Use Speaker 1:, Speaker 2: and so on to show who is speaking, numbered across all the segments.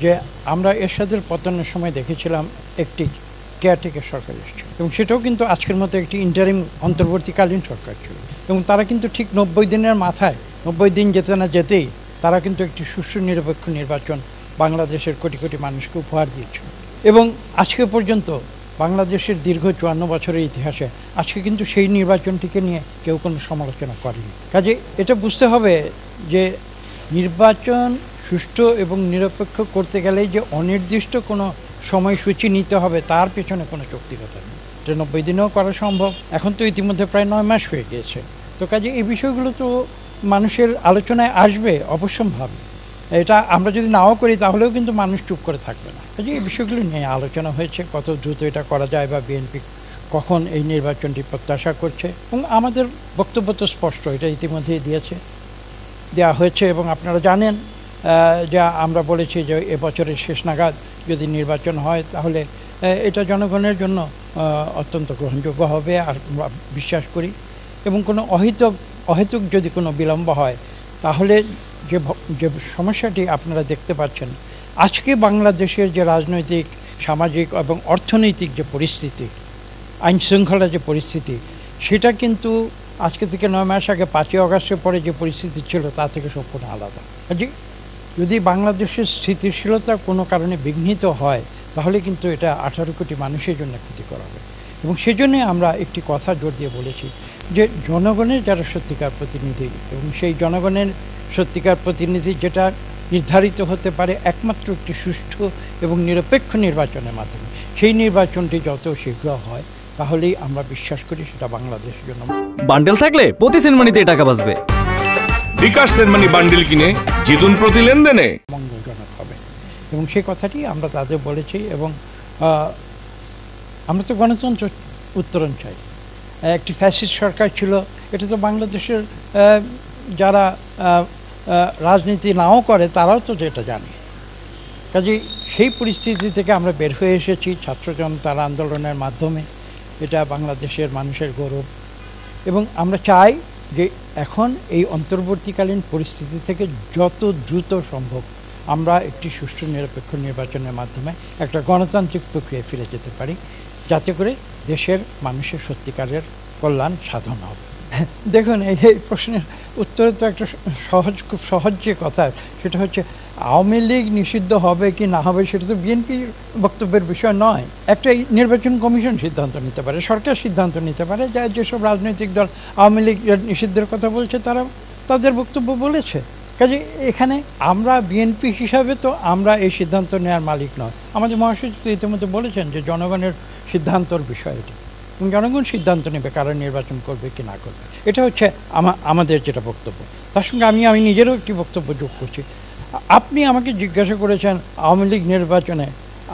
Speaker 1: যে আমরা এরশাদের পতনের সময় দেখেছিলাম একটি কেয়ারটেকার সরকার এসেছিল এবং সেটাও কিন্তু আজকের মতো একটি ইন্টারিম অন্তর্বর্তীকালীন সরকার ছিল এবং তারা কিন্তু ঠিক 90 দিনের মাথায় 90 দিন যেতে না যেতেই তারা কিন্তু একটি সুষ্ঠু নিরপেক্ষ নির্বাচন বাংলাদেশের কোটি কোটি মানুষকে উপহার দিয়েছিল এবং আজকে পর্যন্ত বাংলাদেশের দীর্ঘ 54 বছরের ইতিহাসে আজকে কিন্তু সেই নির্বাচনটিকে নিয়ে কেউ কোনো সমালোচনা করেনি। কাজে এটা বুঝতে হবে যে নির্বাচন সুষ্ঠু এবং নিরপেক্ষ করতে গেলে যে অনির্দিষ্ট কোনো সময়সূচি নিতে হবে তার পেছনে কোনো যৌক্তিকতা নেই। এটা 90 দিনেও করা সম্ভব। এখন তো ইতিমধ্যে প্রায় 9 মাস হয়ে গিয়েছে। তো কাজে এই বিষয়গুলো তো মানুষের আলোচনায় আসবে অবশ্যম্ভাবী। এটা আমরা যদি নাও করি তাহলেও কিন্তু মানুষ চুপ করে থাকবে না। কাজে এই বিষয়গুলো নিয়ে আলোচনা হয়েছে, কত দ্রুত এটা করা যায় বা বিএনপি কখন এই নির্বাচনটি প্রত্যাশা করছে এবং আমাদের বক্তব্য তো স্পষ্ট, এটা ইতিমধ্যেই দেওয়া হয়েছে এবং আপনারা জানেন যা আমরা বলেছি যে এবছরের শেষ নাগাদ যদি নির্বাচন হয় তাহলে এটা জনগণের জন্য অত্যন্ত গ্রহণযোগ্য হবে আর বিশ্বাস করি এবং কোনো অহেতুক যদি কোনো বিলম্ব হয় তাহলে যে সমস্যাটি আপনারা দেখতে পাচ্ছেন আজকে বাংলাদেশের যে রাজনৈতিক সামাজিক এবং অর্থনৈতিক যে পরিস্থিতি, আইন শৃঙ্খলার যে পরিস্থিতি, সেটা কিন্তু আজকে থেকে 9 মাস আগে 5ই আগস্টের পরে যে পরিস্থিতি ছিল তা থেকে সম্পূর্ণ আলাদা। যদি বাংলাদেশের স্থিতিশীলতা কোনো কারণে বিঘ্নিত হয় তাহলে কিন্তু এটা 18 কোটি মানুষের জন্য ক্ষতিকর হবে এবং সেজন্যই আমরা একটি কথা জোর দিয়ে বলেছি যে জনগণের যারা সত্যিকার প্রতিনিধি এবং সেই জনগণের সত্যিকার প্রতিনিধি যেটা নির্ধারিত হতে পারে একমাত্র একটি সুষ্ঠু এবং নিরপেক্ষ নির্বাচনের মাধ্যমে, সেই নির্বাচনটি যত শীঘ্র হয় তাহলেই আমরা বিশ্বাস করি সেটা বাংলাদেশের জন্য।
Speaker 2: বান্ডেল থাকলে প্রতি সেনমানিতে টাকা বাঁচবে।
Speaker 3: বিকাশ সেনমানি বান্ডেল কিনে জিতুন প্রতি লেনদেনে,
Speaker 1: মঙ্গলজনক হবে এবং সেই কথাটি আমরা তাদের বলেছি এবং আমরা তো গণতন্ত্র উত্তরণ চাই। একটি ফ্যাসিস্ট সরকার ছিল, এটা তো বাংলাদেশের যারা রাজনীতি নাও করে তারাও তো যেটা জানে। কাজেই সেই পরিস্থিতি থেকে আমরা বের হয়ে এসেছি ছাত্র জনতার আন্দোলনের মাধ্যমে, এটা বাংলাদেশের মানুষের গৌরব এবং আমরা চাই যে এখন এই অন্তর্বর্তীকালীন পরিস্থিতি থেকে যত দ্রুত সম্ভব আমরা একটি সুষ্ঠু নিরপেক্ষ নির্বাচনের মাধ্যমে একটা গণতান্ত্রিক প্রক্রিয়ায় ফিরে যেতে পারি, যাতে করে দেশের মানুষের সত্যিকারের কল্যাণ সাধন হবে। দেখুন এই প্রশ্নের উত্তরে তো একটা খুব সহজ যে কথা, সেটা হচ্ছে আওয়ামী লীগ নিষিদ্ধ হবে কি না হবে সেটা তো বিএনপির বক্তব্যের বিষয় নয়। একটা নির্বাচন কমিশন সিদ্ধান্ত নিতে পারে, সরকার সিদ্ধান্ত নিতে পারে, যেসব রাজনৈতিক দল আওয়ামী লীগ নিষিদ্ধের কথা বলছে তারা তাদের বক্তব্য বলেছে। কাজে এখানে আমরা বিএনপি হিসাবে তো আমরা এই সিদ্ধান্ত নেওয়ার মালিক নয়। আমাদের মহাসচিব তো ইতিমধ্যে বলেছেন যে জনগণের সিদ্ধান্তর বিষয় এটি এবং জনগণ সিদ্ধান্ত নেবে কারা নির্বাচন করবে কি না করবে। এটা হচ্ছে আমাদের যেটা বক্তব্য। তার সঙ্গে আমি নিজেরও একটি বক্তব্য যোগ করছি। আপনি আমাকে জিজ্ঞাসা করেছেন আওয়ামী লীগ নির্বাচনে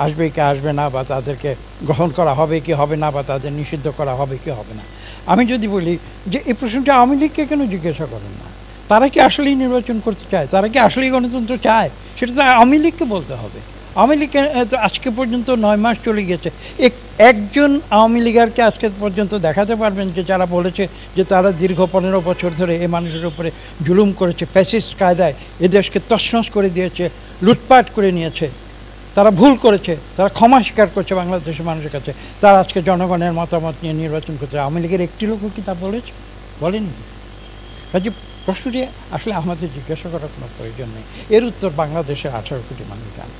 Speaker 1: আসবে কি আসবে না, বা তাদেরকে গ্রহণ করা হবে কি হবে না, বা তাদের নিষিদ্ধ করা হবে কি হবে না। আমি যদি বলি যে এই প্রশ্নটা আওয়ামী লীগকে কেন জিজ্ঞাসা করেন না? তারা কি আসলেই নির্বাচন করতে চায়? তারা কি আসলেই গণতন্ত্র চায়? সেটা তো আওয়ামী লীগকে বলতে হবে। আওয়ামী লীগকে তো আজকে পর্যন্ত 9 মাস চলে গেছে, একজন আওয়ামী লীগারকে আজকে পর্যন্ত দেখাতে পারবেন যে যারা বলেছে যে তারা দীর্ঘ 15 বছর ধরে এ মানুষের উপরে জুলুম করেছে, ফ্যাসিস্ট কায়দায় এদেশকে তছনছ করে দিয়েছে, লুটপাট করে নিয়েছে, তারা ভুল করেছে, তারা ক্ষমা স্বীকার করছে বাংলাদেশের মানুষের কাছে, তারা আজকে জনগণের মতামত নিয়ে নির্বাচন করছে। আওয়ামী লীগের একটি লোকও কি তা বলেছে? বলেনি। কাজে প্রশ্নটি আসলে আমাদের জিজ্ঞাসা করার কোনো প্রয়োজন নেই, এর উত্তর বাংলাদেশের 18 কোটি মানুষ জানে।